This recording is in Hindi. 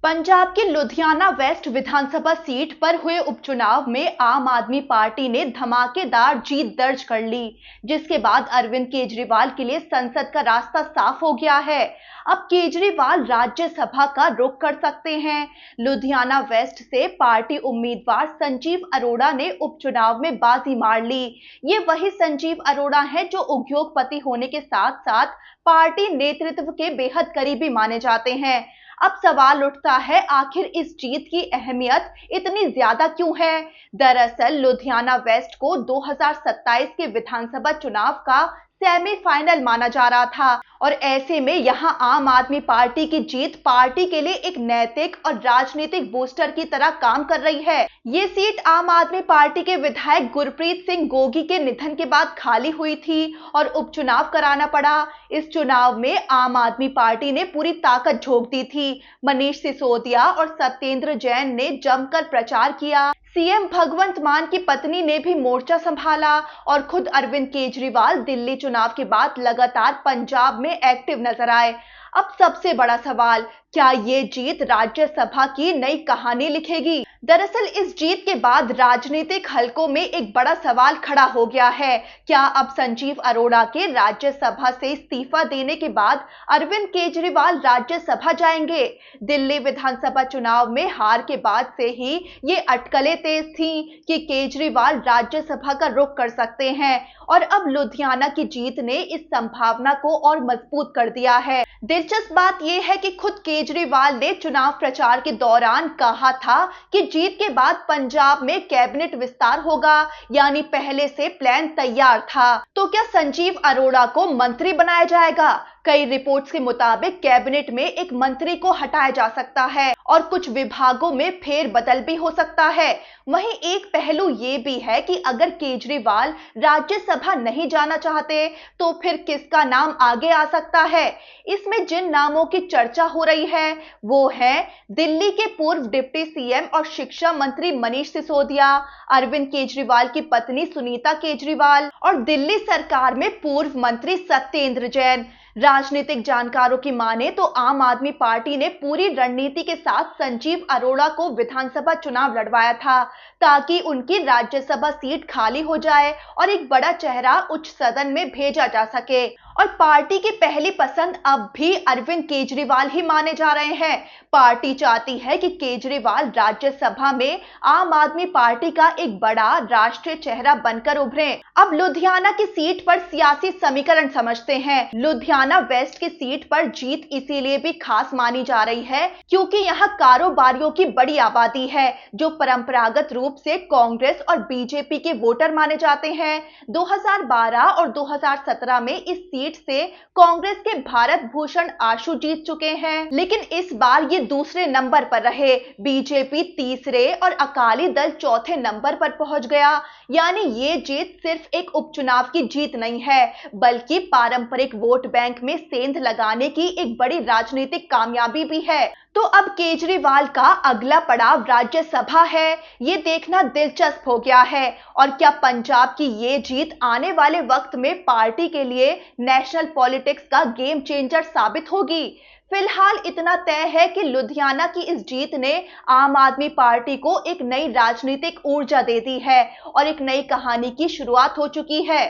पंजाब के लुधियाना वेस्ट विधानसभा सीट पर हुए उपचुनाव में आम आदमी पार्टी ने धमाकेदार जीत दर्ज कर ली, जिसके बाद अरविंद केजरीवाल के लिए संसद का रास्ता साफ हो गया है। अब केजरीवाल राज्यसभा का रुख कर सकते हैं। लुधियाना वेस्ट से पार्टी उम्मीदवार संजीव अरोड़ा ने उपचुनाव में बाजी मार ली। ये वही संजीव अरोड़ा हैं जो उद्योगपति होने के साथ साथ पार्टी नेतृत्व के बेहद करीबी माने जाते हैं। अब सवाल उठता है, आखिर इस जीत की अहमियत इतनी ज्यादा क्यों है? दरअसल लुधियाना वेस्ट को 2027 के विधानसभा चुनाव का सेमीफाइनल माना जा रहा था और ऐसे में यहां आम आदमी पार्टी की जीत पार्टी के लिए एक नैतिक और राजनीतिक बूस्टर की तरह काम कर रही है। ये सीट आम आदमी पार्टी के विधायक गुरप्रीत सिंह गोगी के निधन के बाद खाली हुई थी और उपचुनाव कराना पड़ा। इस चुनाव में आम आदमी पार्टी ने पूरी ताकत झोंक दी थी। मनीष सिसोदिया और सत्येंद्र जैन ने जमकर प्रचार किया। सीएम भगवंत मान की पत्नी ने भी मोर्चा संभाला और खुद अरविंद केजरीवाल दिल्ली चुनाव के बाद लगातार पंजाब में एक्टिव नजर आए। अब सबसे बड़ा सवाल, क्या ये जीत राज्यसभा की नई कहानी लिखेगी? दरअसल इस जीत के बाद राजनीतिक हलकों में एक बड़ा सवाल खड़ा हो गया है। क्या अब संजीव अरोड़ा के राज्यसभा से इस्तीफा देने के बाद अरविंद केजरीवाल राज्यसभा जाएंगे? दिल्ली विधानसभा चुनाव में हार के बाद से ही ये अटकलें तेज थीं कि केजरीवाल राज्यसभा का रुख कर सकते हैं और अब लुधियाना की जीत ने इस संभावना को और मजबूत कर दिया है। दिलचस्प बात यह है कि खुद केजरीवाल ने चुनाव प्रचार के दौरान कहा था कि जीत के बाद पंजाब में कैबिनेट विस्तार होगा, यानी पहले से प्लान तैयार था। तो क्या संजीव अरोड़ा को मंत्री बनाया जाएगा? कई रिपोर्ट्स के मुताबिक कैबिनेट में एक मंत्री को हटाया जा सकता है और कुछ विभागों में फेरबदल भी हो सकता है। वहीं एक पहलू ये भी है कि अगर केजरीवाल राज्यसभा नहीं जाना चाहते तो फिर किसका नाम आगे आ सकता है? इसमें जिन नामों की चर्चा हो रही है वो है दिल्ली के पूर्व डिप्टी सीएम और शिक्षा मंत्री मनीष सिसोदिया, अरविंद केजरीवाल की पत्नी सुनीता केजरीवाल और दिल्ली सरकार में पूर्व मंत्री सत्येंद्र जैन। राजनीतिक जानकारों की माने तो आम आदमी पार्टी ने पूरी रणनीति के साथ संजीव अरोड़ा को विधानसभा चुनाव लड़वाया था ताकि उनकी राज्यसभा सीट खाली हो जाए और एक बड़ा चेहरा उच्च सदन में भेजा जा सके। और पार्टी की पहली पसंद अब भी अरविंद केजरीवाल ही माने जा रहे हैं। पार्टी चाहती है कि केजरीवाल राज्यसभा में आम आदमी पार्टी का एक बड़ा राष्ट्रीय चेहरा बनकर उभरे। अब लुधियाना की सीट पर सियासी समीकरण समझते हैं। लुधियाना वेस्ट की सीट पर जीत इसीलिए भी खास मानी जा रही है क्योंकि यहाँ कारोबारियों की बड़ी आबादी है जो परंपरागत रूप से कांग्रेस और बीजेपी के वोटर माने जाते हैं। 2012 और 2017 में इस सीट से कांग्रेस के भारत भूषण आशु जीत चुके हैं, लेकिन इस बार ये दूसरे नंबर पर रहे। बीजेपी तीसरे और अकाली दल चौथे नंबर पर पहुंच गया। यानी ये जीत सिर्फ एक उपचुनाव की जीत नहीं है बल्कि पारंपरिक वोट बैंक में सेंध लगाने की एक बड़ी राजनीतिक कामयाबी भी है। तो अब केजरीवाल का अगला पड़ाव राज्यसभा है, ये देखना दिलचस्प हो गया है। और क्या पंजाब की ये जीत आने वाले वक्त में पार्टी के लिए नेशनल पॉलिटिक्स का गेम चेंजर साबित होगी? फिलहाल इतना तय है कि लुधियाना की इस जीत ने आम आदमी पार्टी को एक नई राजनीतिक ऊर्जा दे दी है और एक नई कहानी की शुरुआत हो चुकी है।